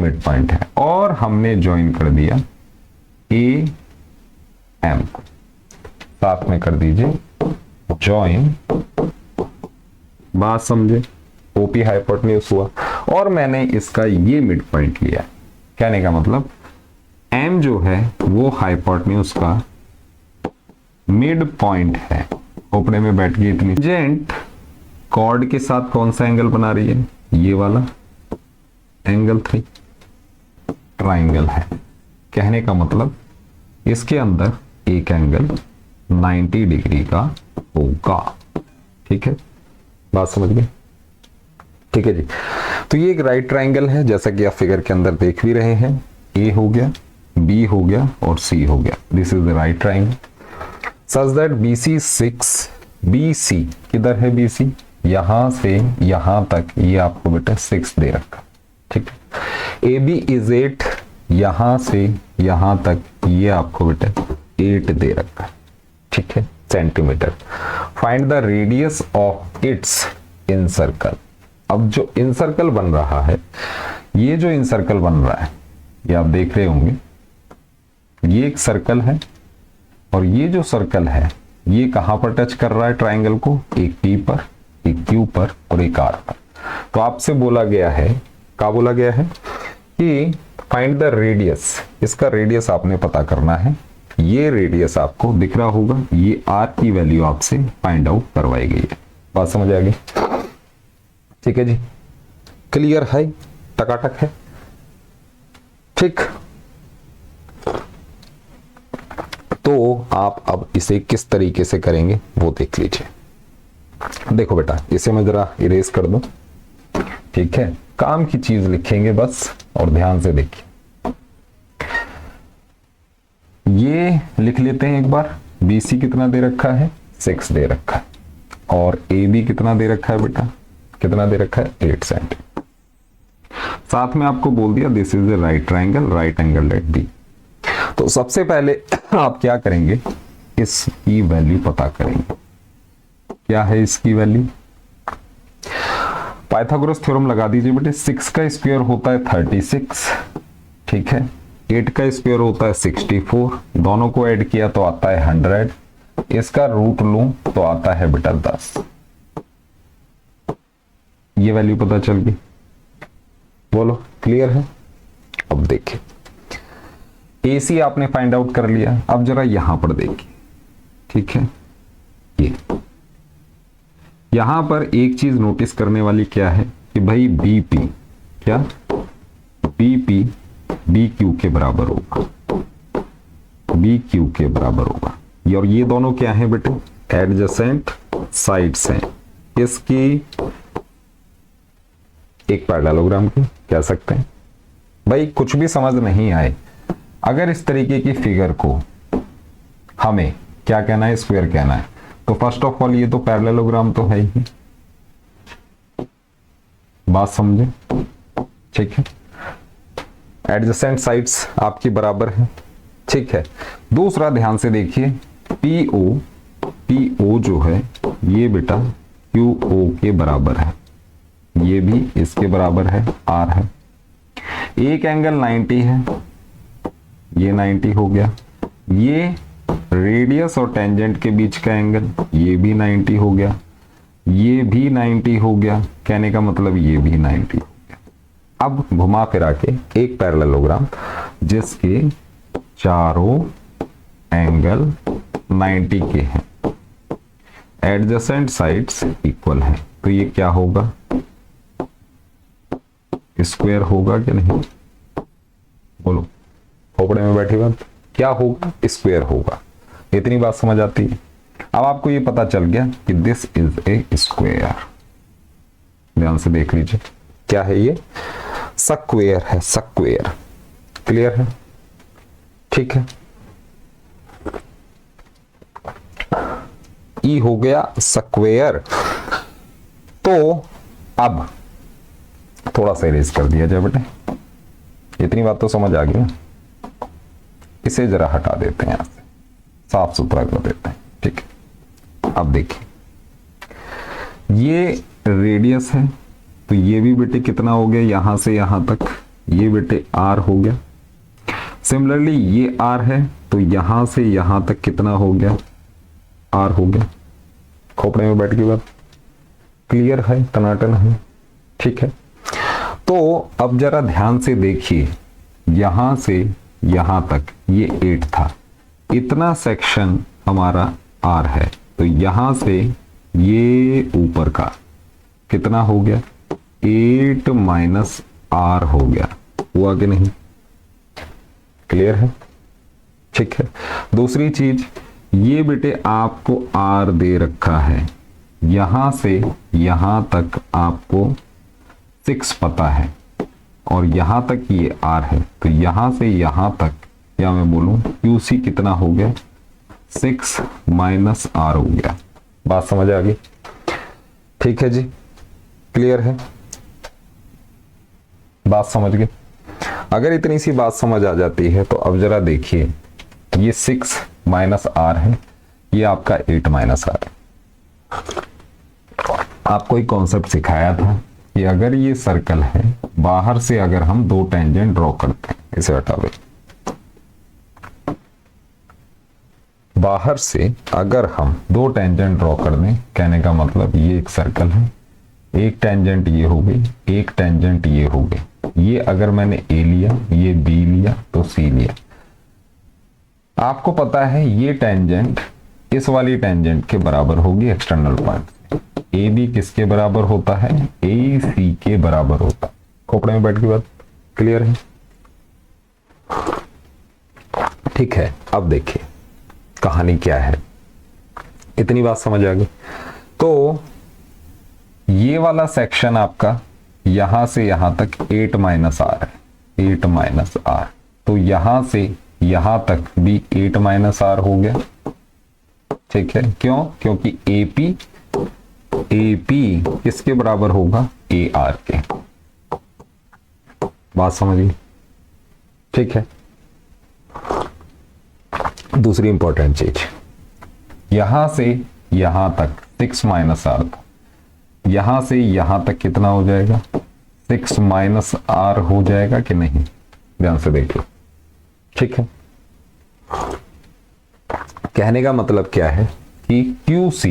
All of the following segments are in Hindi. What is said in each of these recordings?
मिड पॉइंट है और हमने ज्वाइन कर दिया ए एम को, साथ में कर दीजिए ज्वाइन, बात समझे, ओपी हाइपोटेन्यूज हुआ और मैंने इसका ये मिड पॉइंट लिया। कहने का मतलब एम जो है वो हाइपोटेन्यूज का मिड पॉइंट है। खोपड़े में बैठ गई इतनी। टेंजेंट कॉर्ड के साथ कौन सा एंगल बना रही है? ये वाला एंगल 3 ट्राइंगल है। कहने का मतलब इसके अंदर एक एंगल 90 डिग्री का होगा। ठीक है, बात समझ गए? ठीक है जी। तो ये एक राइट ट्राइंगल है, जैसा कि आप फिगर के अंदर देख भी रहे हैं। ए हो गया, बी हो गया और सी हो गया। This is the right triangle such that BC 6, BC किधर है? BC यहां से यहां तक, ये आपको बेटा 6 दे रखा। ठीक है। AB इज 8, यहां से यहां तक ये आपको बेटा 8 दे रखा। ठीक है, centimetre. Find the radius of it's in circle. अब जो इन सर्कल बन रहा है, ये जो इन सर्कल बन रहा है, ये आप देख रहे होंगे, ये एक सर्कल है और ये जो सर्कल है ये कहां पर टच कर रहा है ट्राइंगल को? एक P पर, एक Q पर और एक R पर। तो आपसे बोला गया है, क्या बोला गया है कि फाइंड द रेडियस। इसका रेडियस आपने पता करना है। ये रेडियस आपको दिख रहा होगा, ये R की वैल्यू आपसे फाइंड आउट करवाई गई है। बात समझ आ गई? ठीक है जी, क्लियर है, टकाटक है। ठीक, तो आप अब इसे किस तरीके से करेंगे वो देख लीजिए। देखो बेटा, इसे मैं जरा इरेज कर दूं। ठीक है, काम की चीज लिखेंगे बस, और ध्यान से देखिए। ये लिख लेते हैं एक बार। BC कितना दे रखा है? 6 दे रखा है। और AB कितना दे रखा है बेटा? कितना दे रखा है? 8 सेंटीमीटर। साथ में आपको बोल दिया this is the right triangle, right angle at B। तो सबसे पहले आप क्या करेंगे? इसकी वैल्यू पता करेंगे। क्या है इसकी वैल्यू? पाइथागोरस थ्योरम लगा दीजिए बेटे। 6 का स्क्वायर होता है 36, ठीक है। 8 का स्क्वायर होता है 64, दोनों को ऐड किया तो आता है 100। इसका रूट लूं तो आता है बेटा 10। ये वैल्यू पता चल गई। बोलो, क्लियर है? अब देखिए, AC आपने फाइंड आउट कर लिया। अब जरा यहां पर देखिए, ठीक है। ये यहां पर एक चीज नोटिस करने वाली क्या है कि भाई BP, क्या BP BQ के बराबर होगा, BQ के बराबर होगा। और ये दोनों क्या है बेटे? एडजेसेंट साइड्स हैं इसकी एक पैरेललोग्राम की, कह सकते हैं। भाई कुछ भी समझ नहीं आए, अगर इस तरीके की फिगर को हमें क्या कहना है? स्क्वायर कहना है। तो फर्स्ट ऑफ ऑल ये तो पैरेललोग्राम तो है ही, बात समझे? ठीक है, एडजेसेंट साइड्स आपकी बराबर है, ठीक है। दूसरा ध्यान से देखिए, PO जो है ये बेटा QO के बराबर है, ये भी इसके बराबर है, R है। एक एंगल 90 है, ये 90 हो गया। ये रेडियस और टेंजेंट के बीच का एंगल, ये भी 90 हो गया, ये भी 90 हो गया। कहने का मतलब ये भी 90 हो गया। अब घुमा फिरा के एक पैरेललोग्राम जिसके चारों एंगल 90 के हैं, एडजेसेंट साइड्स इक्वल हैं, तो ये क्या होगा? स्क्वायर होगा कि नहीं? बोलो, खोपड़े में बैठी बात, क्या होगा? स्क्वायर होगा। इतनी बात समझ आती है। अब आपको ये पता चल गया कि दिस इज ए स्क्वायर। ध्यान से देख लीजिए, क्या है ये? स्क्वायर है, स्क्वायर। क्लियर है? ठीक है। ई हो गया स्क्वायर। तो अब थोड़ा सा इरेज कर दिया जाए बेटे, इतनी बात तो समझ आ गई ना। इसे जरा हटा देते हैं यहां से, साफ सुथरा कर देते हैं, ठीक है। अब देखिए, ये रेडियस है, तो ये भी बेटे कितना हो गया? यहां से यहां तक ये बेटे आर हो गया। सिमिलरली ये आर है तो यहां से यहां तक कितना हो गया, आर हो गया। खोपड़े में बैठ के बात क्लियर है, टनाटन है, ठीक है। तो अब जरा ध्यान से देखिए, यहां से यहां तक ये 8 था, इतना सेक्शन हमारा आर है, तो यहां से ये ऊपर का कितना हो गया, 8 माइनस आर हो गया। हुआ कि नहीं, क्लियर है, ठीक है। दूसरी चीज, ये बेटे आपको आर दे रखा है, यहां से यहां तक आपको 6 पता है और यहां तक ये आर है, तो यहां से यहां तक, या मैं बोलूं क्यूसी कितना हो गया, 6 माइनस आर हो गया। बात समझ आ गई, ठीक है जी, क्लियर है, बात समझ गए। अगर इतनी सी बात समझ आ जाती है तो अब जरा देखिए, ये 6 माइनस आर है, ये आपका 8 माइनस आर है। आपको एक कॉन्सेप्ट सिखाया था कि अगर ये सर्कल है, बाहर से अगर हम 2 टेंजेंट ड्रॉ करते हैं, इसे हटा दो, बाहर से अगर हम 2 टेंजेंट ड्रॉ कर दें, कहने का मतलब ये एक सर्कल है, एक टेंजेंट ये हो गई, एक टेंजेंट ये हो गई, ये अगर मैंने ए लिया, ये बी लिया, तो सी लिया। आपको पता है ये टेंजेंट इस वाली टेंजेंट के बराबर होगी एक्सटर्नल पॉइंट से। ए बी किसके बराबर होता है, ए सी के बराबर होता है। खोपड़े में बैठ के बात क्लियर है, ठीक है। अब देखिए कहानी क्या है, इतनी बात समझ आ गई। तो ये वाला सेक्शन आपका यहां से यहां तक 8 माइनस आर है, 8 माइनस आर, तो यहां से यहां तक भी 8 माइनस आर हो गया, ठीक है। क्यों, क्योंकि एपी किसके बराबर होगा, ए आर के। बात समझिए, ठीक है। दूसरी इंपॉर्टेंट चीज, यहां से यहां तक 6 माइनस आर था, यहां से यहां तक कितना हो जाएगा, 6 माइनस आर हो जाएगा कि नहीं, ध्यान से देखिए, ठीक है। कहने का मतलब क्या है कि QC,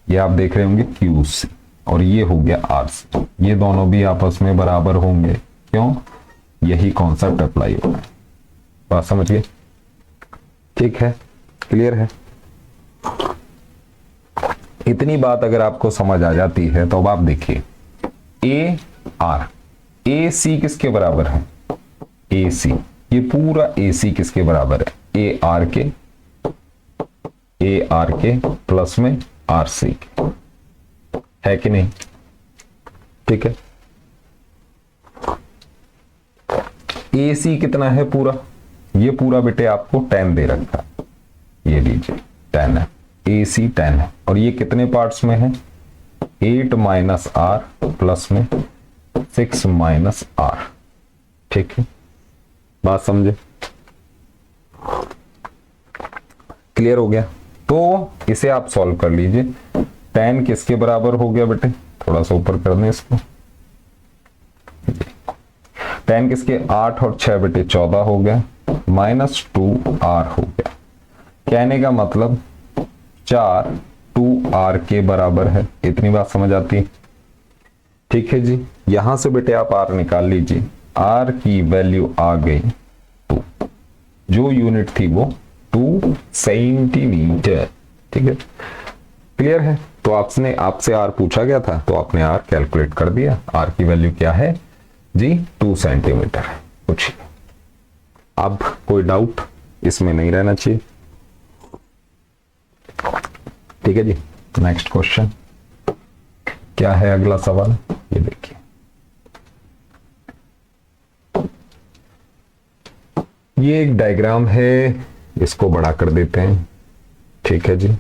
ये आप देख रहे होंगे QC, और ये हो गया RC, ये दोनों भी आपस में बराबर होंगे। क्यों, यही कॉन्सेप्ट अप्लाई होगा। बात समझिए, ठीक है, क्लियर है। इतनी बात अगर आपको समझ आ जाती है तो अब आप देखिए, ए आर, ए सी किसके बराबर है, ए सी, ये पूरा ए सी किसके बराबर है, ए आर के प्लस में आर सी के, है कि नहीं, ठीक है। ए सी कितना है पूरा, ये पूरा बेटे आपको 10 दे रखा है, ये लीजिए 10 है, ए सी 10 है, और ये कितने पार्ट्स में है, 8 माइनस आर प्लस में 6 माइनस आर, ठीक है। बात समझे, क्लियर हो गया। तो इसे आप सॉल्व कर लीजिए। 10 किसके बराबर हो गया बेटे, थोड़ा सा ऊपर कर दें इसको, 10 किसके, 8 और 6 बेटे 14 हो गया, माइनस 2 आर हो गया। कहने का मतलब 4 2 आर के बराबर है। इतनी बात समझ आती है, ठीक है जी। यहां से बेटे आप आर निकाल लीजिए, आर की वैल्यू आ गई 2, जो यूनिट थी वो 2 सेंटीमीटर, ठीक है, क्लियर है। तो आपसे आर पूछा गया था तो आपने आर कैलकुलेट कर दिया, आर की वैल्यू क्या है जी, 2 सेंटीमीटर है। पूछिए, अब कोई डाउट इसमें नहीं रहना चाहिए, ठीक है जी। नेक्स्ट क्वेश्चन क्या है, अगला सवाल ये देखिए, ये एक डायग्राम है, इसको बड़ा कर देते हैं, ठीक है जी।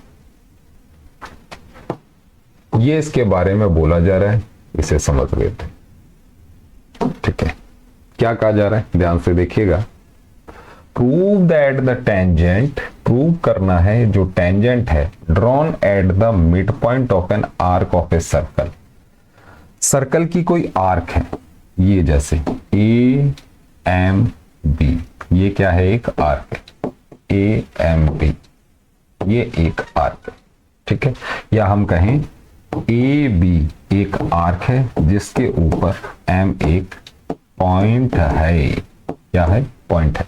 ये इसके बारे में बोला जा रहा है, इसे समझ लेते हैं, ठीक है। क्या कहा जा रहा है, ध्यान से देखिएगा। Prove that the tangent, prove करना है जो टेंजेंट है, drawn at the mid point of an arc of a circle. Circle की कोई आर्क है, ये जैसे ए एम बी, ये क्या है, एक आर्क है, ए एम बी ये एक आर्क है, ठीक है। या हम कहें ए बी एक आर्क है जिसके ऊपर एम एक पॉइंट है, क्या है, पॉइंट है।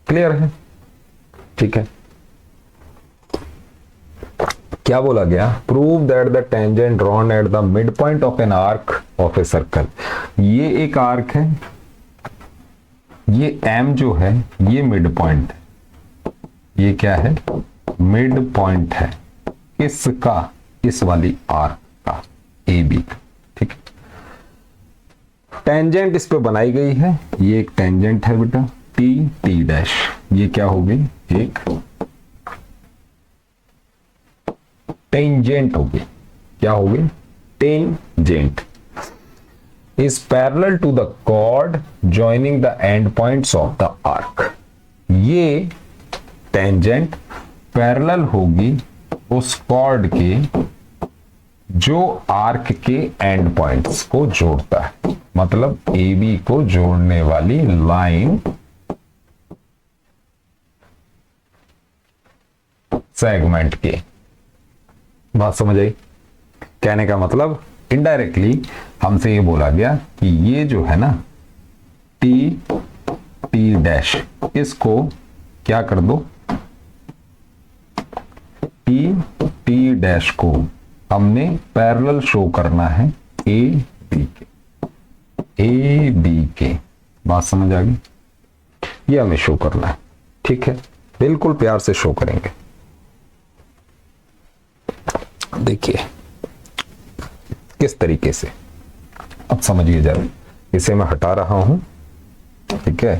क्लियर है, ठीक है। क्या बोला गया, prove that the tangent drawn at the mid point of an arc of A circle. ये एक आर्क है, ये एम जो है ये मिड पॉइंट है, ये क्या है, मिड पॉइंट है किसका, इस वाली आर्क का, ए बी का, ठीक है। टेंजेंट इस पे बनाई गई है, ये एक टेंजेंट है बेटा, टी टी डैश, ये क्या हो गई, एक टेंजेंट हो गई, क्या हो गई, tangent is parallel to the chord joining the end points of the arc. ये टेंजेंट पैरेलल होगी उस कॉर्ड के जो आर्क के एंड पॉइंट्स को जोड़ता है, मतलब ए बी को जोड़ने वाली लाइन सेगमेंट के। बात समझ आई, कहने का मतलब इनडायरेक्टली हमसे ये बोला गया कि ये जो है ना टी टी डैश, इसको क्या कर दो, टी टी डैश को हमने पैरेलल शो करना है ए बी के, ए बी के। बात समझ आ गई, ये हमें शो करना है, ठीक है, बिल्कुल प्यार से शो करेंगे। देखिए किस तरीके से, अब समझिए जरा, इसे मैं हटा रहा हूं, ठीक है,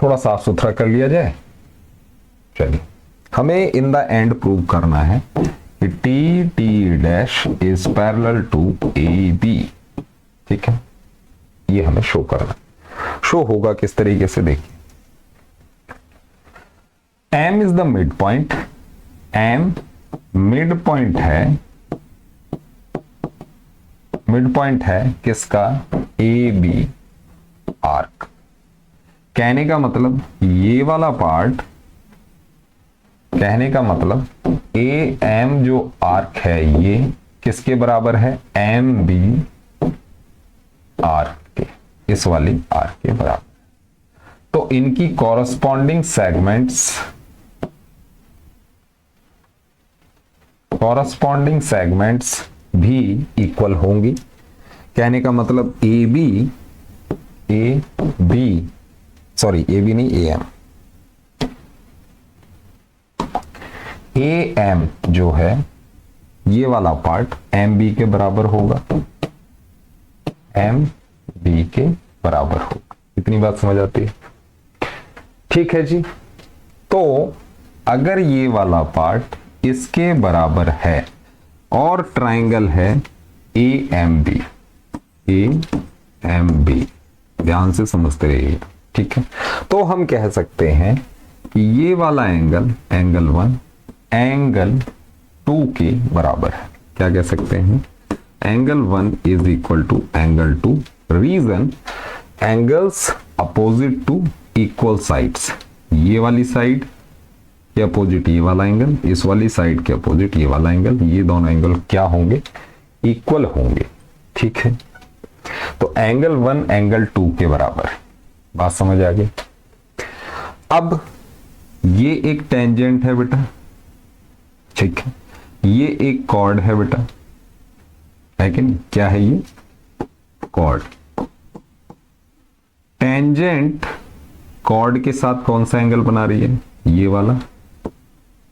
थोड़ा साफ सुथरा कर लिया जाए। चलिए, हमें इन द एंड प्रूव करना है कि T T dash is parallel to A B, ठीक है, ये हमें शो करना। शो होगा किस तरीके से, देखिए, M is the mid point, M mid point है, मिड पॉइंट है किसका, ए बी आर्क। कहने का मतलब ये वाला पार्ट, कहने का मतलब ए एम जो आर्क है ये किसके बराबर है, एम बी आर्क के, इस वाली आर्क के बराबर। तो इनकी कॉरस्पॉन्डिंग सेगमेंट्स भी इक्वल होंगी। कहने का मतलब ए बी नहीं, ए एम जो है ये वाला पार्ट एम बी के बराबर होगा, एम बी के बराबर होगा। इतनी बात समझ आती है, ठीक है जी। तो अगर ये वाला पार्ट इसके बराबर है और ट्राइंगल है ए एम बी, ध्यान से समझते रहिए, ठीक है। तो हम कह सकते हैं कि ये वाला एंगल, एंगल 1 एंगल 2 के बराबर है। क्या कह सकते हैं, angle 1 is equal to angle 2। Reason, angles opposite to equal sides, ये वाली साइड के अपोजिट ये वाला एंगल, इस वाली साइड के अपोजिट ये वाला एंगल, ये दोनों एंगल क्या होंगे, इक्वल होंगे, ठीक है। तो एंगल 1 एंगल 2 के बराबर है। बात समझ आ गई। अब ये एक टेंजेंट है बेटा, ठीक है, ये एक कॉर्ड है बेटा, है कि नहीं, क्या है ये, कॉर्ड। टेंजेंट कॉर्ड के साथ कौन सा एंगल बना रही है, ये वाला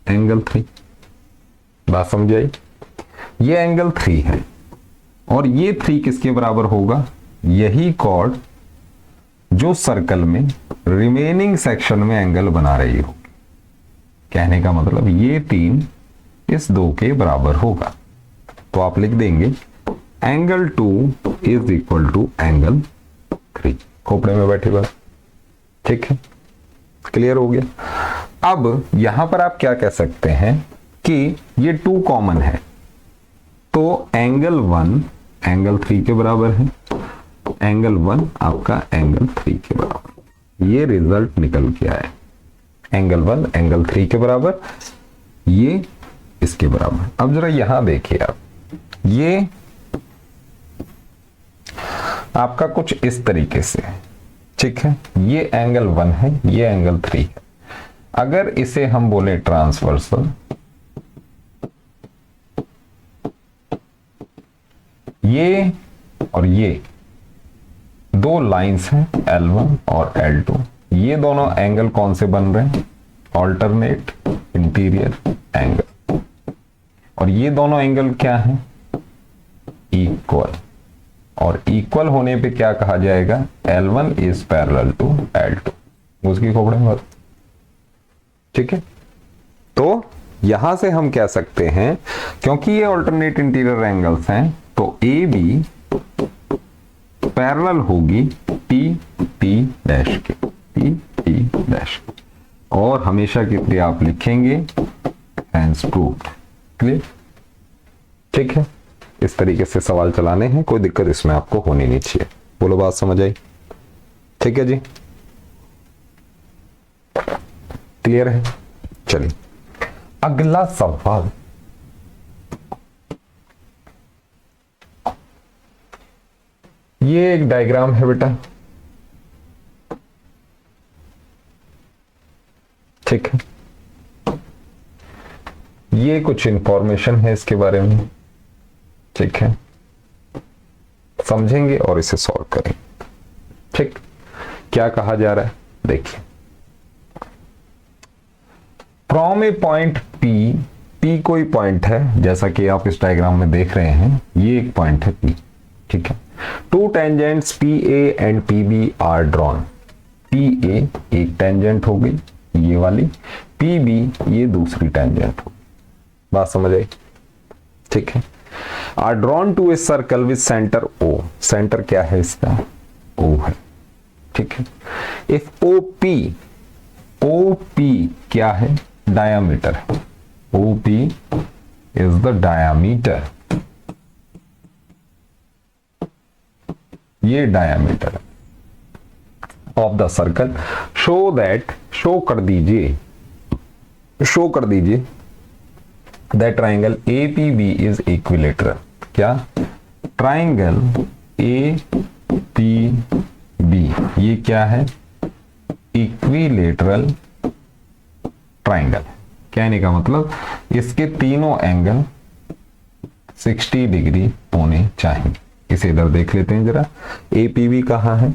एंगल 3। बात समझ आई, ये एंगल 3 है और ये 3 किसके बराबर होगा, यही कॉर्ड जो सर्कल में रिमेनिंग सेक्शन में एंगल बना रही हो। कहने का मतलब ये 3 इस 2 के बराबर होगा। तो आप लिख देंगे angle 2 is equal to angle 3। खोपड़े में बैठी बात, ठीक है, क्लियर हो गया। अब यहां पर आप क्या कह सकते हैं कि ये 2 कॉमन है, तो एंगल 1 एंगल 3 के बराबर है, एंगल 1 आपका एंगल 3 के बराबर। ये रिजल्ट निकल के आया, एंगल 1 एंगल 3 के बराबर, ये इसके बराबर। अब जरा यहां देखिए आप, ये आपका कुछ इस तरीके से है, ठीक है, ये एंगल 1 है, ये एंगल 3 है। अगर इसे हम बोले ट्रांसवर्सल, ये और ये दो लाइंस हैं L1 और L2, ये दोनों एंगल कौन से बन रहे हैं, ऑल्टरनेट इंटीरियर एंगल, और ये दोनों एंगल क्या हैं, इक्वल। और इक्वल होने पे क्या कहा जाएगा, L1 is parallel to L2। उसकी खोपड़े में, ठीक है। तो यहां से हम कह सकते हैं, क्योंकि ये ऑल्टरनेट इंटीरियर एंगल्स हैं, तो ए बी पैरेलल होगी टी टी डैश के, टी टी डैश, और हमेशा की तरह आप लिखेंगे हैंस प्रूव्ड। क्लियर, ठीक है। इस तरीके से सवाल चलाने हैं, कोई दिक्कत इसमें आपको होनी नहीं चाहिए। बोलो, बात समझ आई? ठीक है जी, क्लियर है। चलिए अगला सवाल, ये एक डायग्राम है बेटा, ठीक है। ये कुछ इंफॉर्मेशन है इसके बारे में, ठीक है, समझेंगे और इसे सॉल्व करेंगे। ठीक, क्या कहा जा रहा है देखिए, from A point P, P कोई पॉइंट है जैसा कि आप इस डायग्राम में देख रहे हैं, ये एक पॉइंट है पी, ठीक है। Two tangents P A and P B are drawn. P A एक टेंजेंट हो गई ये वाली, पी बी ये दूसरी टेंजेंट हो, बात समझ आई? ठीक है। Are drawn to a circle with centre O, centre क्या है इसका, ओ है, ठीक है। If O P, O P क्या है, डायामीटर है, O P is the diameter, ये diameter of the circle, show that, show कर दीजिए, शो कर दीजिए that triangle A P B is equilateral. क्या, ट्राइंगल ए पी बी ये क्या है, इक्विलेटरल ट्राइंगल। कहने का मतलब इसके तीनों एंगल 60 डिग्री होने चाहिए। इसे इधर देख लेते हैं जरा, ए पी बी कहां है,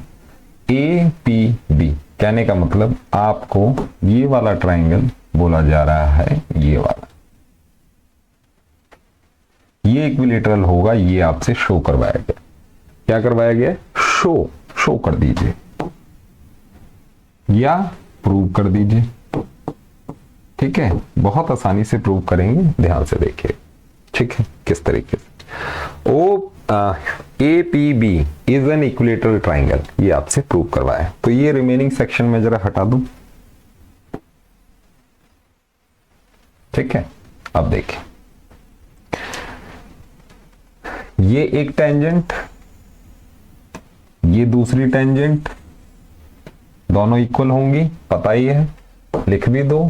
ए पी बी, कहने का मतलब आपको ये वाला ट्राइंगल बोला जा रहा है, ये वाला, ये इक्विलेटरल होगा, ये आपसे शो करवाया गया। क्या करवाया गया, शो, शो कर दीजिए या प्रूव कर दीजिए, ठीक है। बहुत आसानी से प्रूव करेंगे, ध्यान से देखिए, ठीक है, किस तरीके से। O A P B is an equilateral triangle, ये आपसे प्रूव करवाया। तो ये रिमेनिंग सेक्शन में जरा हटा दूं, ठीक है। अब देखिए, ये एक टेंजेंट, ये दूसरी टेंजेंट, दोनों इक्वल होंगी, पता ही है, लिख भी दो,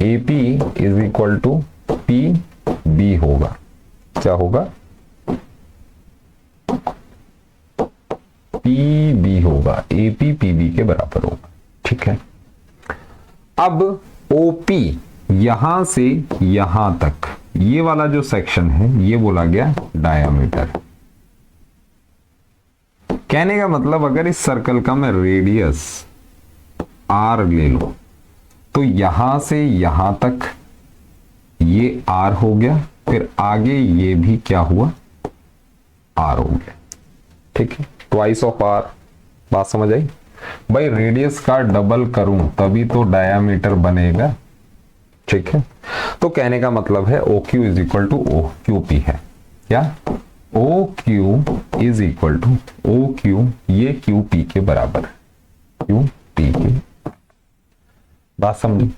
A P is equal to P B होगा। क्या होगा, पी बी होगा, ए पी पी बी के बराबर होगा, ठीक है। अब ओ पी यहां से यहां तक, ये वाला जो सेक्शन है ये बोला गया डायामीटर। कहने का मतलब अगर इस सर्कल का मैं रेडियस आर ले लूं, तो यहां से यहां तक ये आर हो गया, फिर आगे ये भी क्या हुआ, आर हो गया, ठीक है, ट्वाइस ऑफ आर। बात समझ आई भाई, रेडियस का डबल करूं तभी तो डायामीटर बनेगा, ठीक है। तो कहने का मतलब है O Q is equal to O Q P है। क्या, O Q is equal to O Q, ये क्यू पी के बराबर है, क्यू पी के। बात समझी?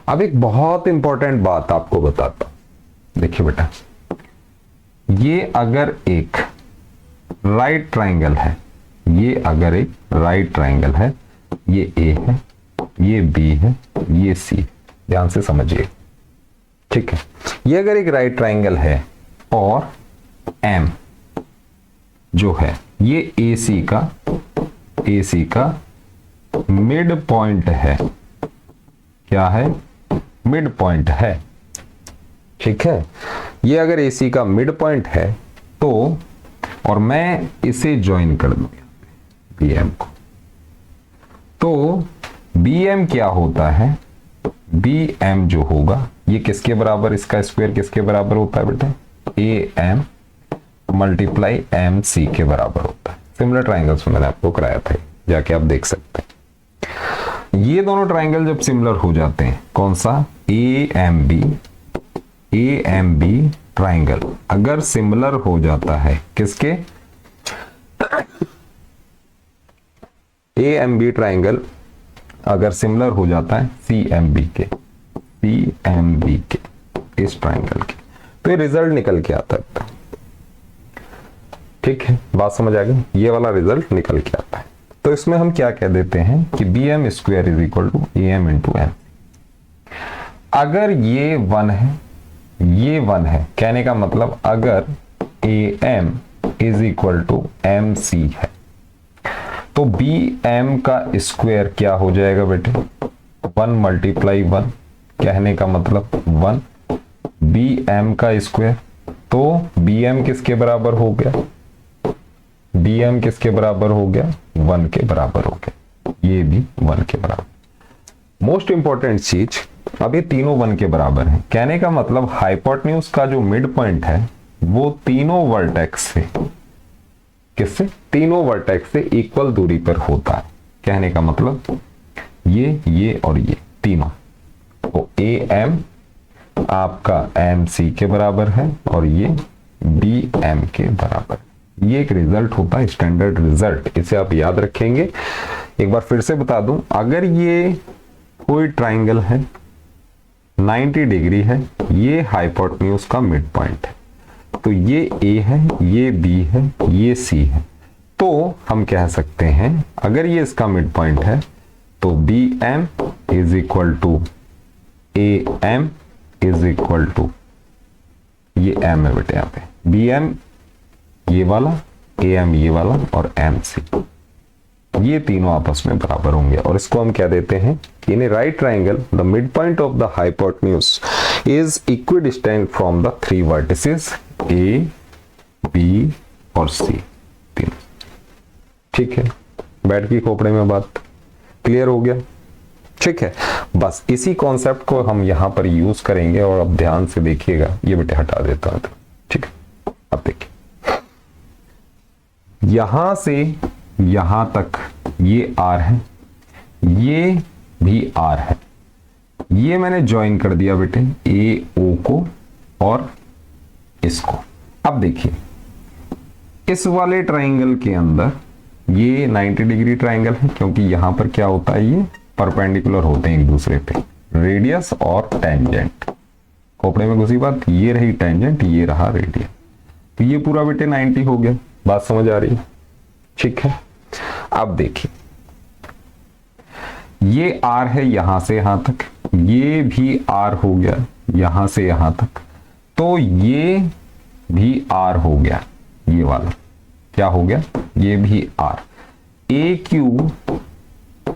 अब एक बहुत इंपॉर्टेंट बात आपको बताता हूं, देखिए बेटा, ये अगर एक राइट ट्राइंगल है, ये अगर एक राइट ट्राइंगल है, ये ए है, ये बी है, ये सी, ध्यान से समझिए, ठीक है। ये अगर एक राइट ट्राइंगल है और एम जो है ये AC का मिड पॉइंट है, क्या है, मिड पॉइंट है, ठीक है। ये अगर AC का मिड पॉइंट है तो, और मैं इसे ज्वाइन कर दूं BM को, तो BM क्या होता है, BM जो होगा ये किसके बराबर, इसका स्क्वायर किसके बराबर होता है बेटे, AM मल्टीप्लाई MC के बराबर होता है। सिमिलर ट्राइंगल्स में मैंने आपको कराया था, जाके आप देख सकते हैं। ये दोनों ट्राइंगल जब सिमिलर हो जाते हैं, कौन सा, AMB ट्राइंगल अगर सिमिलर हो जाता है किसके, AMB ट्राइंगल अगर सिमिलर हो जाता है CMB के, इस ट्राइंगल के, तो ये रिजल्ट निकल के आता है, ठीक है, बात समझ आ गई, ये वाला रिजल्ट निकल के आता है। तो इसमें हम क्या कह देते हैं कि BM square is equal to AM into M। अगर ये 1 है, ये 1 है, कहने का मतलब अगर AM is equal to MC है तो BM का स्क्वायर क्या हो जाएगा बेटे, 1 मल्टीप्लाई 1, कहने का मतलब 1, BM का स्क्वायर, तो BM किसके बराबर हो गया, BM किसके बराबर हो गया, 1 के बराबर हो गया, ये भी 1 के बराबर। मोस्ट इंपॉर्टेंट चीज, अब ये तीनों 1 के बराबर हैं, कहने का मतलब हाइपोटेन्यूज का जो मिड पॉइंट है वो तीनों वर्टेक्स से, किससे, तीनों वर्टेक्स से इक्वल दूरी पर होता है, कहने का मतलब ये और ये तीनों, तो AM आपका MC के बराबर है और ये BM के बराबर। ये एक रिजल्ट होता है, स्टैंडर्ड रिजल्ट, इसे आप याद रखेंगे। एक बार फिर से बता दूं, अगर ये कोई ट्राइंगल है 90 डिग्री है, ये हाइपोटेन्यूज का मिड पॉइंट है, तो ये A है, ये B है, ये C है, तो हम कह सकते हैं अगर ये इसका मिड पॉइंट है तो BM is equal to AM is equal to, ये M है बेटे, यहाँ पे BM ये वाला, AM ये वाला और MC ये तीनों आपस में बराबर होंगे, और इसको हम क्या देते हैं कि in a right triangle the mid point of the hypotenuse is equidistant from the 3 vertices A, B और C, तीन, ठीक है। बैठ की खोपड़े में बात क्लियर हो गया, ठीक है। बस इसी कॉन्सेप्ट को हम यहां पर यूज करेंगे, और अब ध्यान से देखिएगा, ये बेटे हटा देता हूं, ठीक है। अब देखिए, यहां से यहां तक ये R है, ये भी R है, ये मैंने ज्वाइन कर दिया बेटे AO को और इसको। अब देखिए, इस वाले ट्राइंगल के अंदर ये 90 डिग्री ट्राइंगल है, क्योंकि यहां पर क्या होता है, ये परपेंडिकुलर होते हैं एक दूसरे पे, रेडियस और टेंजेंट। खोपड़े में घुसी बात, ये रही टेंजेंट, ये रहा रेडियस, तो ये पूरा बेटे 90 हो गया। बात समझ आ रही है, ठीक है। अब देखिए, ये R है यहां से यहां तक, ये भी R हो गया यहां से यहां तक, तो ये भी R हो गया, ये वाला क्या हो गया, ये भी R। AQ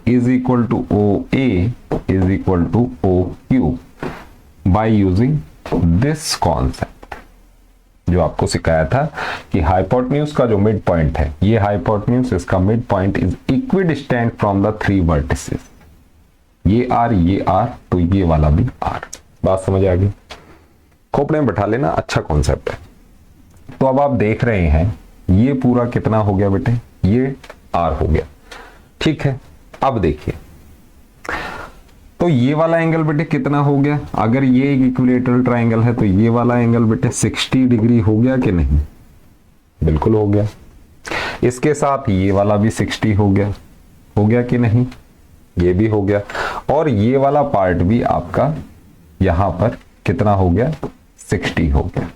is equal to OA is equal to OQ by using this concept, जो आपको सिखाया था कि हाइपोटेन्यूज का जो मिड पॉइंट है, ये हाइपोटेन्यूज, इसका mid point is equidistant from the 3 vertices, ये R, ये R, तो ये वाला भी R। बात समझ आ गई, खोपड़े में बैठा लेना, अच्छा कॉन्सेप्ट है। तो अब आप देख रहे हैं ये पूरा कितना हो गया बेटे, ये R हो गया, ठीक है। अब देखिए, तो ये वाला एंगल बेटे कितना हो गया, अगर ये एक इक्विलेटरल ट्राइंगल है तो ये वाला एंगल बेटे 60 डिग्री हो गया कि नहीं, बिल्कुल हो गया। इसके साथ ये वाला भी 60 हो गया कि नहीं, ये भी हो गया, और ये वाला पार्ट भी आपका यहां पर कितना हो गया, 60 हो गया।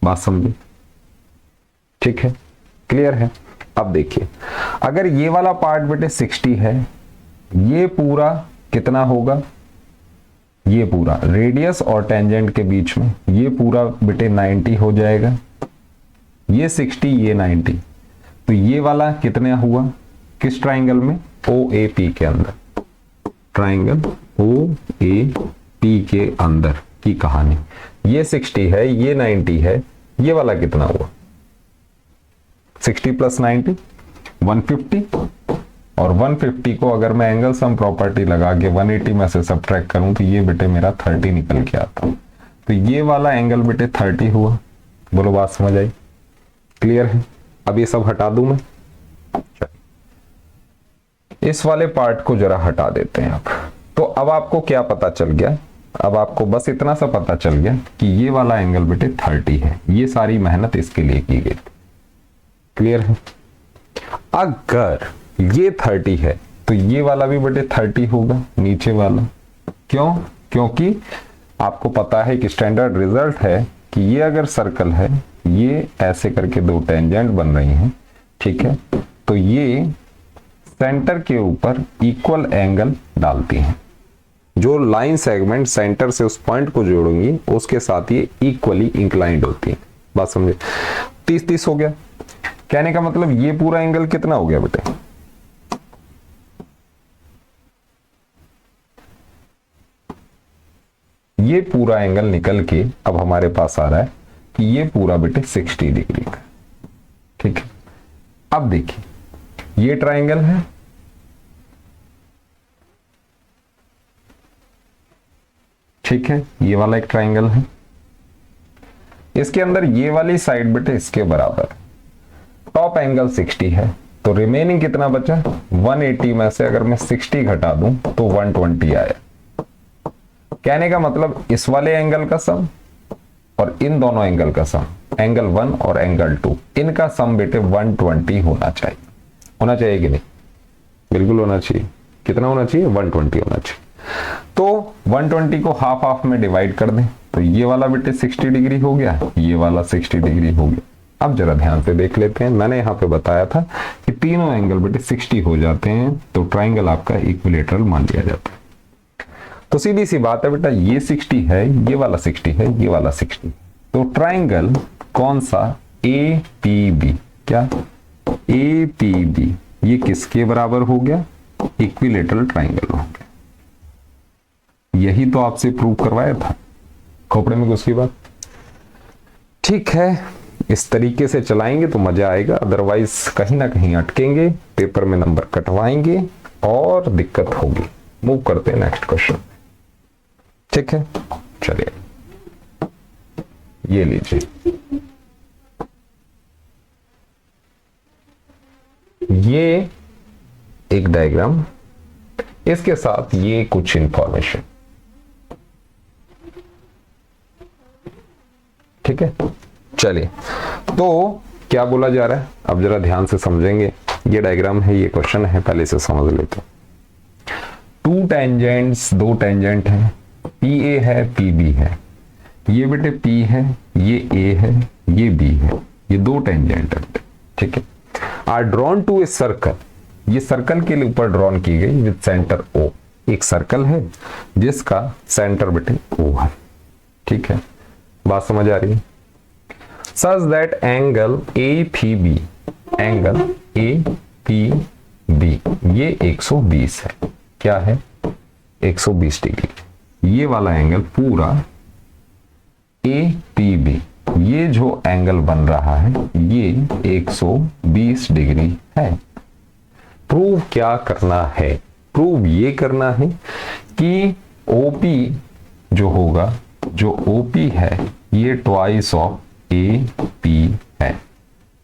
बात समझे, ठीक है। क्लियर है। अब देखिए अगर ये वाला पार्ट बेटे 60 है, ये पूरा कितना होगा, ये पूरा रेडियस और टेंजेंट के बीच में ये पूरा बेटे 90 हो जाएगा, ये 60 ये 90, तो ये वाला कितना हुआ किस ट्राइंगल में, OAP के अंदर, ट्राइंगल OAP के अंदर की कहानी। ये 60 है, ये 90 है, ये वाला कितना हुआ 60 + 90 150, और 150 को अगर मैं एंगल सम प्रॉपर्टी लगा के 180 में से सब्ट्रैक्ट करूं तो ये बेटे मेरा 30 निकल के आता, तो ये वाला एंगल बेटे 30 हुआ। बोलो बात समझ आई, क्लियर है। अब ये सब हटा दूं मैं, इस वाले पार्ट को जरा हटा देते हैं अब। तो अब आपको क्या पता चल गया, अब आपको बस इतना सा पता चल गया कि ये वाला एंगल बेटे 30 है, ये सारी मेहनत इसके लिए की गई। क्लियर है। अगर ये 30 है तो ये वाला भी बेटे 30 होगा, नीचे वाला। क्यों? क्योंकि आपको पता है कि स्टैंडर्ड रिजल्ट है कि ये अगर सर्कल है, ये ऐसे करके दो टेंजेंट बन रही हैं, ठीक है, तो ये सेंटर के ऊपर इक्वल एंगल डालती हैं। जो लाइन सेगमेंट सेंटर से उस पॉइंट को जोड़ेंगी उसके साथ ये इक्वली इंक्लाइंड होती है। बात समझे। 30-30 हो गया, कहने का मतलब ये पूरा एंगल कितना हो गया बेटे, ये पूरा एंगल निकल के अब हमारे पास आ रहा है कि ये पूरा बेटे 60 डिग्री का। ठीक है। अब देखिए ये ट्राइंगल है, ठीक है, ये वाला एक ट्राइंगल है, इसके अंदर ये वाली साइड बेटे इसके बराबर, टॉप एंगल 60 है, तो रिमेनिंग कितना बचा 180 में से अगर मैं 60 घटा दूं तो 120 आया। कहने का मतलब इस वाले एंगल का सम और इन दोनों एंगल का सम, एंगल 1 और एंगल 2, इनका सम बेटे 120 होना चाहिए। होना चाहिए कि नहीं? बिल्कुल होना चाहिए। कितना होना चाहिए? 120 होना चाहिए। तो 120 को हाफ हाफ में डिवाइड कर दें तो ये वाला बेटे 60 डिग्री हो गया, ये वाला 60 डिग्री हो गया। अब जरा ध्यान से देख लेते हैं, मैंने यहाँ पे बताया था कि तीनों एंगल बेटे 60 हो जाते हैं तो ट्राइंगल आपका इक्विलेटरल मान लिया जाता है। तो सीधी सी बात है बेटा, ये 60 है, ये वाला 60 है, ये वाला 60, तो ट्राइंगल कौन सा? APB। क्या? APB ये किसके बराबर हो गया? इक्विलेटरल ट्राइंगल हो गया। यही तो आपसे प्रूव करवाया था, खोपड़े में घुस की बात। ठीक है, इस तरीके से चलाएंगे तो मजा आएगा, अदरवाइज कहीं ना कहीं अटकेंगे, पेपर में नंबर कटवाएंगे और दिक्कत होगी। मूव करते हैं नेक्स्ट क्वेश्चन। ठीक है, चलिए ये लीजिए, ये एक डायग्राम, इसके साथ ये कुछ इंफॉर्मेशन। ठीक है, चलिए तो क्या बोला जा रहा है अब जरा ध्यान से समझेंगे। ये डायग्राम है, ये क्वेश्चन है, पहले से समझ लेते हैं। टू टेंजेंट्स, दो टेंजेंट है, PA है PB है, ये बेटे P है, ये A है, ये B है, ये दो टेंजेंट है। ठीक है, are drawn to a circle, ये सर्कल के लिए ऊपर ड्रॉन की गई विद सेंटर O। एक सर्कल है जिसका सेंटर बेटे O है। ठीक है, बात समझ आ रही है। Such that angle APB, angle APB ये 120 है। क्या है? 120 डिग्री। ये वाला एंगल पूरा APB, ये जो एंगल बन रहा है ये 120 डिग्री है। प्रूव क्या करना है? प्रूव ये करना है कि OP जो होगा, जो OP है ये ट्वाइस ऑफ AP है।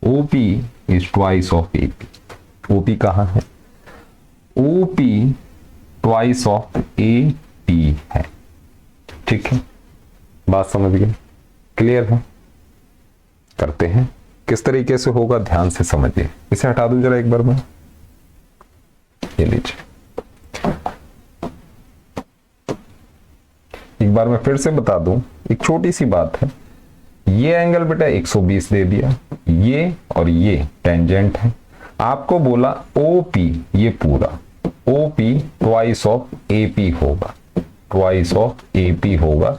OP is twice of AP। OP कहां है? OP ट्वाइस ऑफ AP है। ठीक है, बात समझ गए? क्लियर है? करते हैं, किस तरीके से होगा ध्यान से समझिए। इसे हटा दूं जरा एक बार मैं, ये लीजिए, एक बार मैं फिर से बता दूं, एक छोटी सी बात है। ये एंगल बेटा 120 दे दिया, ये और ये टेंजेंट है। आपको बोला ओपी, ये पूरा ओपी ट्वाइस ऑफ एपी होगा, ट्वाइस ऑफ एपी होगा,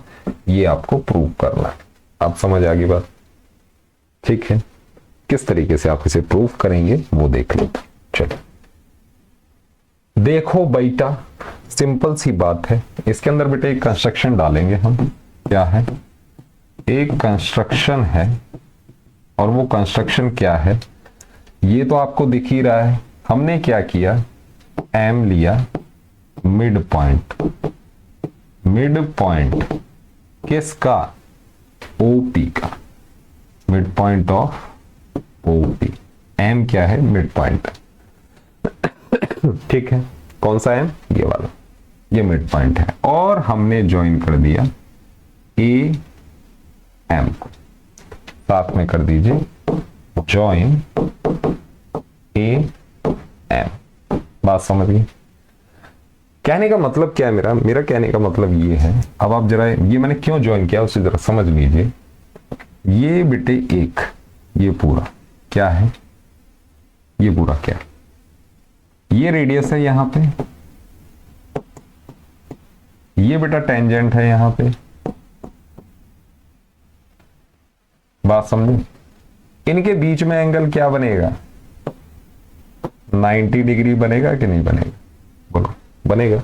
ये आपको प्रूव करना है। आप समझ आ गई बात? ठीक है, किस तरीके से आप इसे प्रूव करेंगे वो देख लो। चलो देखो बेटा, सिंपल सी बात है। इसके अंदर बेटा एक कंस्ट्रक्शन डालेंगे हम। क्या है? एक कंस्ट्रक्शन है, और वो कंस्ट्रक्शन क्या है ये तो आपको दिख ही रहा है। हमने क्या किया, एम लिया, मिड पॉइंट, मिड पॉइंट किसका? ओपी का, mid point of OP. M क्या है? Mid point. ठीक है, कौन सा एम? ये वाला, ये मिड पॉइंट है। और हमने ज्वाइन कर दिया ए एम को, साथ में कर दीजिए ज्वाइन ए एम। बात समझ गई? कहने का मतलब क्या है मेरा कहने का मतलब ये है, अब आप जरा ये मैंने क्यों ज्वाइन किया उसे जरा समझ लीजिए। ये बेटे एक, ये पूरा क्या है? ये पूरा क्या है? ये रेडियस है यहां पे, ये बेटा टेंजेंट है यहां पे। बात समझे? इनके बीच में एंगल क्या बनेगा? 90 डिग्री बनेगा कि नहीं बनेगा? बोलो, बनेगा।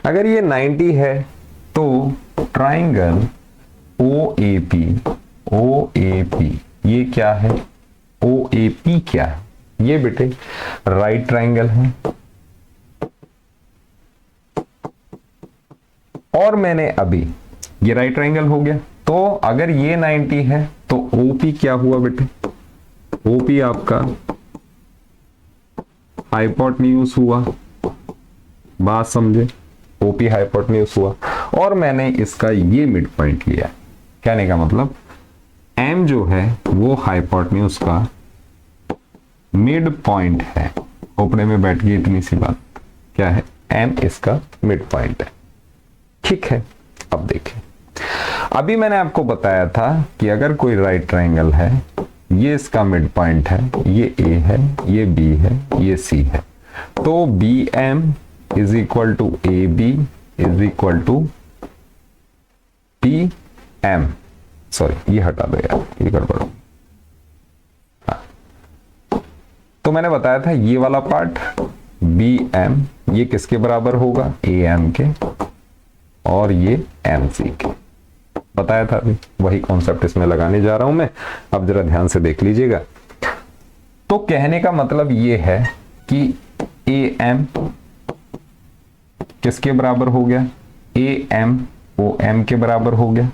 अगर ये 90 है तो ट्राइंगल OAP, OAP ये क्या है? OAP क्या है? ये बेटे राइट ट्राइंगल है। और मैंने अभी ये राइट ट्राइंगल हो गया, तो अगर ये 90 है तो OP क्या हुआ बेटे? OP आपका हाइपोटेन्यूज हुआ। बात समझे? OP हाइपोटेन्यूज हुआ। और मैंने इसका ये मिड पॉइंट लिया। कहने का मतलब M जो है वो हाइपोटेन्यूज का मिड पॉइंट है। खोपड़े में बैठ गई इतनी सी बात। क्या है? M इसका मिड पॉइंट है। ठीक है, अब देखें, अभी मैंने आपको बताया था कि अगर कोई राइट ट्राइंगल है, ये इसका मिड पॉइंट है, ये A है, ये B है, ये C है, तो BM is equal to AB is equal to PM। Sorry, ये हटा दो यार, ये गड़बड़। हाँ, तो मैंने बताया था ये वाला पार्ट BM ये किसके बराबर होगा? AM के, और ये MC के। बताया था अभी, वही कॉन्सेप्ट इसमें लगाने जा रहा हूं मैं। अब जरा ध्यान से देख लीजिएगा। तो कहने का मतलब ये है कि AM किसके बराबर हो गया? AM OM के बराबर हो गया,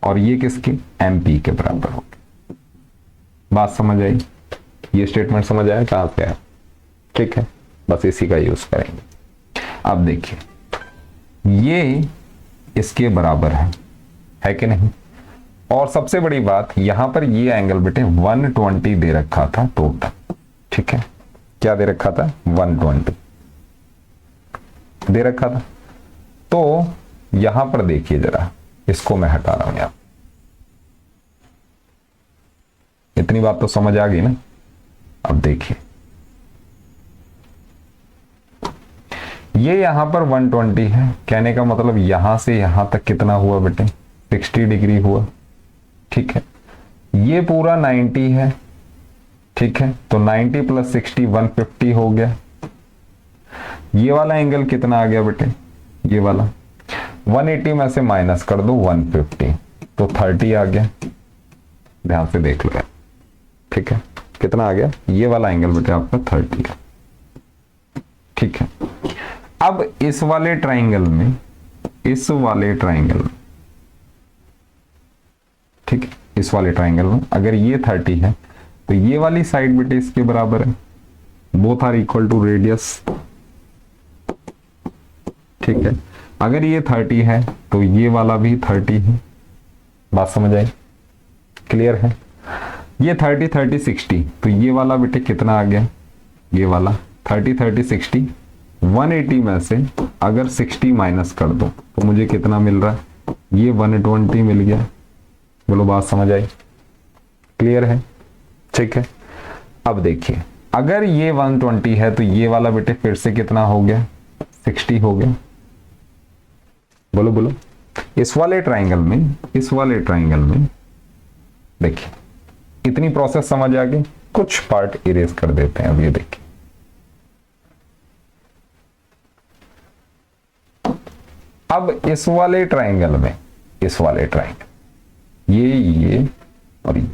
और ये किसके? MP के बराबर हो गया। बात समझ आई? ये स्टेटमेंट समझ आया कहां पे है? ठीक है, बस इसी का यूज करेंगे। अब देखिए, ये इसके बराबर है कि नहीं? और सबसे बड़ी बात, यहां पर ये एंगल बेटे 120 दे रखा था टोटल। ठीक है, क्या दे रखा था? 120 दे रखा था। तो यहां पर देखिए जरा, इसको मैं हटा रहा हूं यहां। इतनी बात तो समझ आ गई ना? अब देखिए, ये यहां पर 120 है। कहने का मतलब यहां से यहां तक कितना हुआ बेटे? 60 डिग्री हुआ। ठीक है, ये पूरा 90 है। ठीक है, तो 90 प्लस 60 150 हो गया। ये वाला एंगल कितना आ गया बेटे? ये वाला 180 में से माइनस कर दो 150, तो 30 आ गया। ध्यान से देख लो यार। ठीक है, कितना आ गया? ये वाला एंगल बेटे आपका 30 है। ठीक है, अब इस वाले ट्राइंगल में, इस वाले ट्राइंगल में, ठीक है, इस वाले ट्राइंगल में अगर ये 30 है तो ये वाली साइड बेटे इसके बराबर है। Both are equal to radius. ठीक है, अगर ये 30 है तो ये वाला भी 30 है। बात समझ आई? क्लियर है? ये 30 30 60, तो ये वाला बेटे कितना आ गया? ये वाला 30 30 60, 180 में से अगर 60 माइनस कर दो तो मुझे कितना मिल रहा है? ये 120 मिल गया। बोलो बात समझ आई, क्लियर है, ठीक है। अब देखिए अगर ये 120 है तो ये वाला बेटे फिर से कितना हो गया, 60 हो गया। बोलो बोलो, इस वाले ट्राइंगल में देखिए इतनी प्रोसेस समझ आ गई, कुछ पार्ट इरेज कर देते हैं। अब ये देखिए अब इस वाले ट्राइंगल में, ये और ये,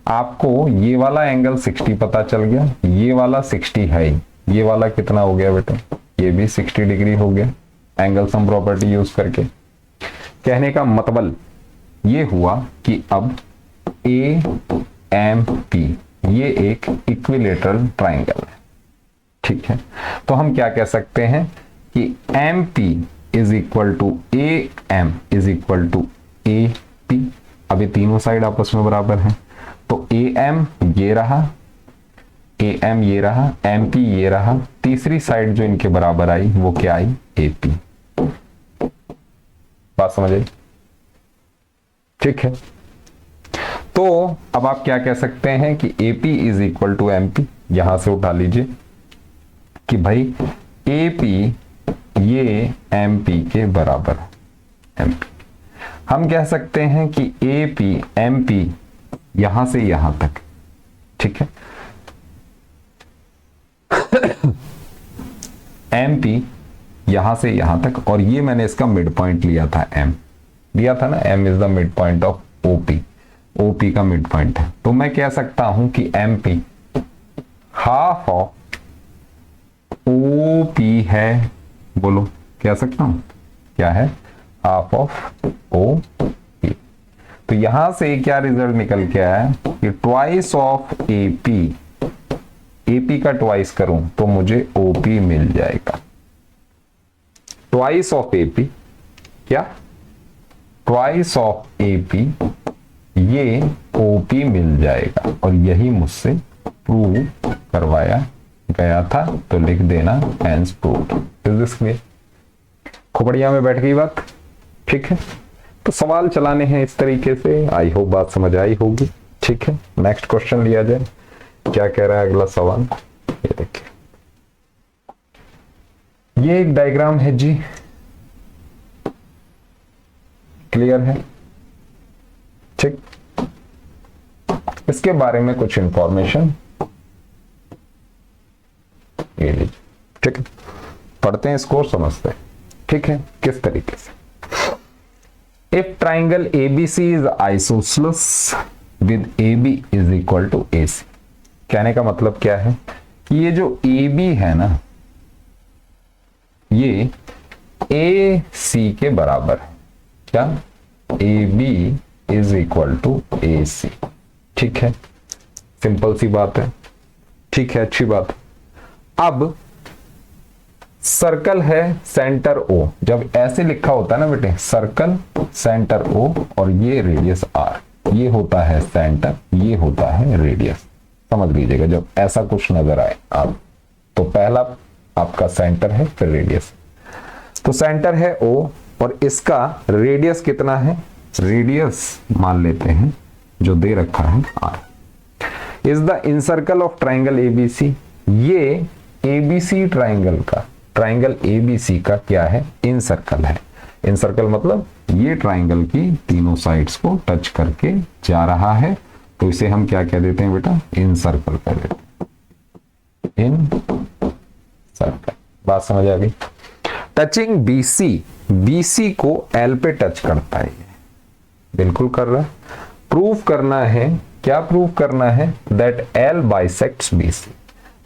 आपको ये वाला एंगल 60 पता चल गया, ये वाला 60 है ही, ये वाला कितना हो गया बेटे, ये भी 60 डिग्री हो गया एंगल सम प्रॉपर्टी यूज करके। कहने का मतलब ये हुआ कि अब AMP ये एक इक्विलेटरल ट्राइंगल है, ठीक है। तो हम क्या कह सकते हैं कि MP is equal to AM is equal to AP। अभी तीनों साइड आपस में बराबर हैं, तो AM ये रहा, AM ये रहा, MP ये रहा, तीसरी साइड जो इनके बराबर आई वो क्या आई, AP। बात समझ आई, ठीक है। तो अब आप क्या कह सकते हैं कि AP is equal to MP, यहां से उठा लीजिए कि भाई AP ये MP के बराबर है, MP। हम कह सकते हैं कि AP MP यहां से यहां तक, ठीक है। MP यहां से यहां तक, और ये मैंने इसका मिड पॉइंट लिया था, M दिया था ना, M is the mid point of OP का मिड पॉइंट है। तो मैं कह सकता हूं कि MP हाफ ऑफ OP है। बोलो कह सकता हूं क्या है, हाफ ऑफ OP। तो यहां से क्या रिजल्ट निकल के आया कि ट्वाइस ऑफ AP का ट्वाइस करूं तो मुझे OP मिल जाएगा। ट्वाइस ऑफ AP क्या, ट्वाइस ऑफ AP ये OP मिल जाएगा, और यही मुझसे प्रूव करवाया गया था। तो लिख देना hence proved. Is this clear? खोपड़िया में बैठ गई बात, ठीक है। तो सवाल चलाने हैं इस तरीके से, आई होप बात समझ आई होगी, ठीक है। नेक्स्ट क्वेश्चन लिया जाए, क्या कह रहा है अगला सवाल, ये देखिए। ये एक डायग्राम है जी, क्लियर है, ठीक। इसके बारे में कुछ इंफॉर्मेशन ये लीजिए, ठीक है। पढ़ते हैं इसको, समझते हैं, ठीक है, किस तरीके से। If triangle ABC is isosceles with AB is equal to AC। कहने का मतलब क्या है कि ये जो AB है ना, ये AC के बराबर है। क्या, AB is equal to AC, ठीक है। सिंपल सी बात है, ठीक है, अच्छी बात। अब सर्कल है सेंटर O, जब ऐसे लिखा होता है ना बेटे, सर्कल सेंटर O और ये रेडियस R, ये होता है सेंटर, ये होता है रेडियस। समझ लीजिएगा, जब ऐसा कुछ नजर आए आप, तो पहला आपका सेंटर है, फिर रेडियस। तो सेंटर है O और इसका रेडियस कितना है, रेडियस मान लेते हैं जो दे रखा है R। Is the encircle of triangle ABC। ये ABC ट्राइंगल का, ट्राइंगल ABC का क्या है, इनसर्कल है। इनसर्कल मतलब ये ट्राइंगल की तीनों साइड्स को टच करके जा रहा है, तो इसे हम क्या कह देते हैं बेटा, इनसर्कल कह देते हैं, इन सर्कल। बात समझ आ गई। टचिंग BC को L पे टच करता है, बिल्कुल कर रहा है। प्रूव करना है, क्या प्रूव करना है, दैट L बाइसेक्ट्स BC।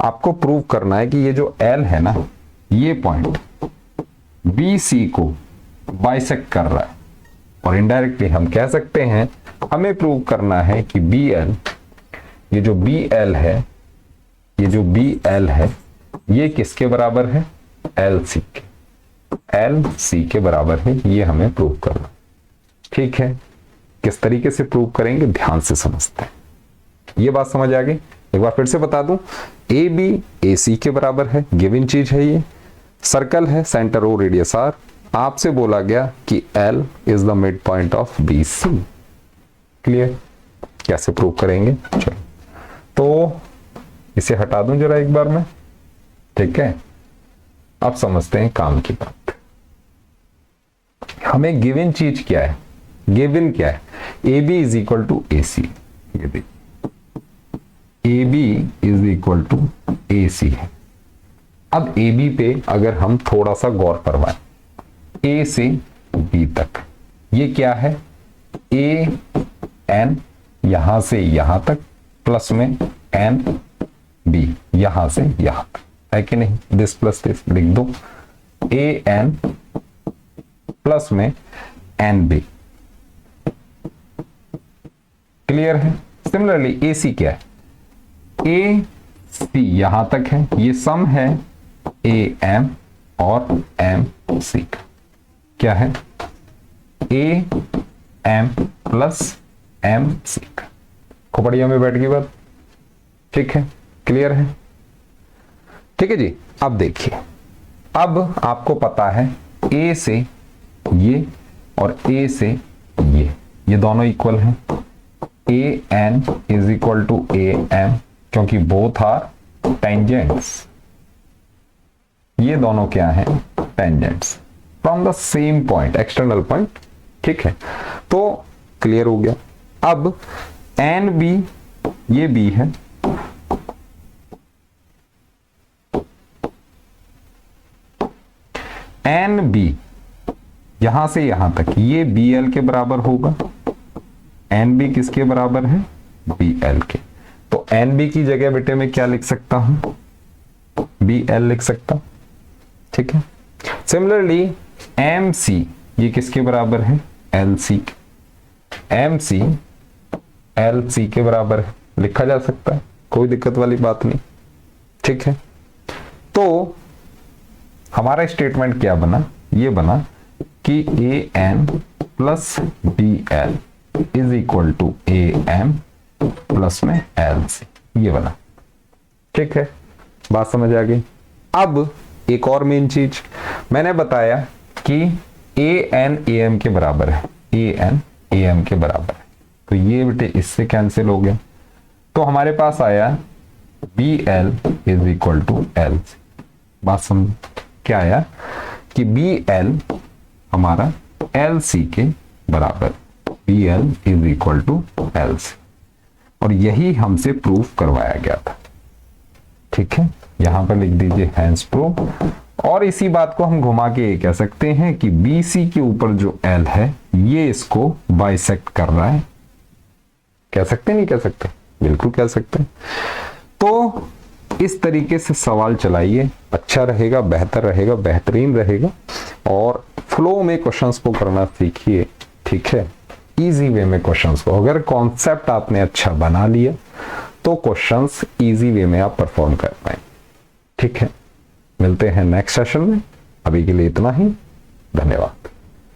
आपको प्रूव करना है कि ये जो L है ना, ये पॉइंट BC को बाइसेक्ट कर रहा है, और इनडायरेक्टली हम कह सकते हैं, हमें प्रूव करना है कि BL, ये जो BL है, ये जो BL है, ये किसके बराबर है, LC के, LC के बराबर है। ये हमें प्रूव करना, ठीक है। किस तरीके से प्रूव करेंगे, ध्यान से समझते हैं। ये बात समझ आ गई। एक बार फिर से बता दूं, AB AC के बराबर है, गिवन चीज है, ये सर्कल है, सेंटर O रेडियस R। आपसे बोला गया कि L is the mid point of BC। Clear? कैसे प्रूव करेंगे? चलो तो इसे हटा दूं जरा एक बार में, ठीक है? अब समझते हैं काम की बात। हमें गिवन चीज क्या है? गिवन क्या है? A B is equal to A C. ये देखिए A B is equal to A C है। अब ए बी पे अगर हम थोड़ा सा गौर करवाएं, ए से बी तक ये क्या है? ए एन यहां से यहां तक प्लस में एन बी यहां से यहां तक, है कि नहीं? दिस प्लस दिस लिख दो, ए एन प्लस में एन बी। क्लियर है? सिमिलरली ए सी क्या है? ए सी यहां तक है, ये सम है ए एम और एम सी का। क्या है? A M plus M C का। खोपड़िया में बैठ गई बात, ठीक है? क्लियर है? ठीक है जी। अब देखिए, अब आपको पता है ए से ये और ए से ये दोनों इक्वल हैं। A N is equal to A M, क्योंकि बोथ आर टेंजेंट्स। ये दोनों क्या हैं? Tangents from the same point, external point, ठीक है? तो क्लियर हो गया। अब एन बी, ये बी है, एन बी यहां से यहां तक ये बी एल के बराबर होगा। एन बी किसके बराबर है? बी एल के। तो एन बी की जगह बेटे में क्या लिख सकता हूं? बी एल लिख सकता, ठीक है? सिमिलरली एम सी ये किसके बराबर है? L C. M C L C के बराबर है, लिखा जा सकता है, कोई दिक्कत वाली बात नहीं, ठीक है? तो हमारा स्टेटमेंट क्या बना? ये बना कि A N plus B L is equal to A M plus में एल सी, ये बना, ठीक है? बात समझ आ गई? अब एक और मेन चीज मैंने बताया कि ए एन ए एम के बराबर है, ए एन ए एम के बराबर है, तो ये बेटे इससे कैंसिल हो गया। तो हमारे पास आया B L is equal to L C. बात समझ? क्या आया कि बी एल हमारा एल सी के बराबर, B L is equal to L C, और यही हमसे प्रूफ करवाया गया था, ठीक है? यहां पर लिख दीजिए हैंस प्रूफ। और इसी बात को हम घुमा के ये कह सकते हैं कि बी सी के ऊपर जो एल है ये इसको बाइसेक्ट कर रहा है। कह सकते नहीं कह सकते? बिल्कुल कह सकते हैं। तो इस तरीके से सवाल चलाइए, अच्छा रहेगा, बेहतर रहेगा, बेहतरीन रहेगा, और फ्लो में क्वेश्चंस को करना सीखिए, ठीक है? इजी वे में क्वेश्चंस को, अगर कॉन्सेप्ट आपने अच्छा बना लिया तो क्वेश्चंस इजी वे में आप परफॉर्म कर पाएंगे, ठीक है? मिलते हैं नेक्स्ट सेशन में, अभी के लिए इतना ही, धन्यवाद।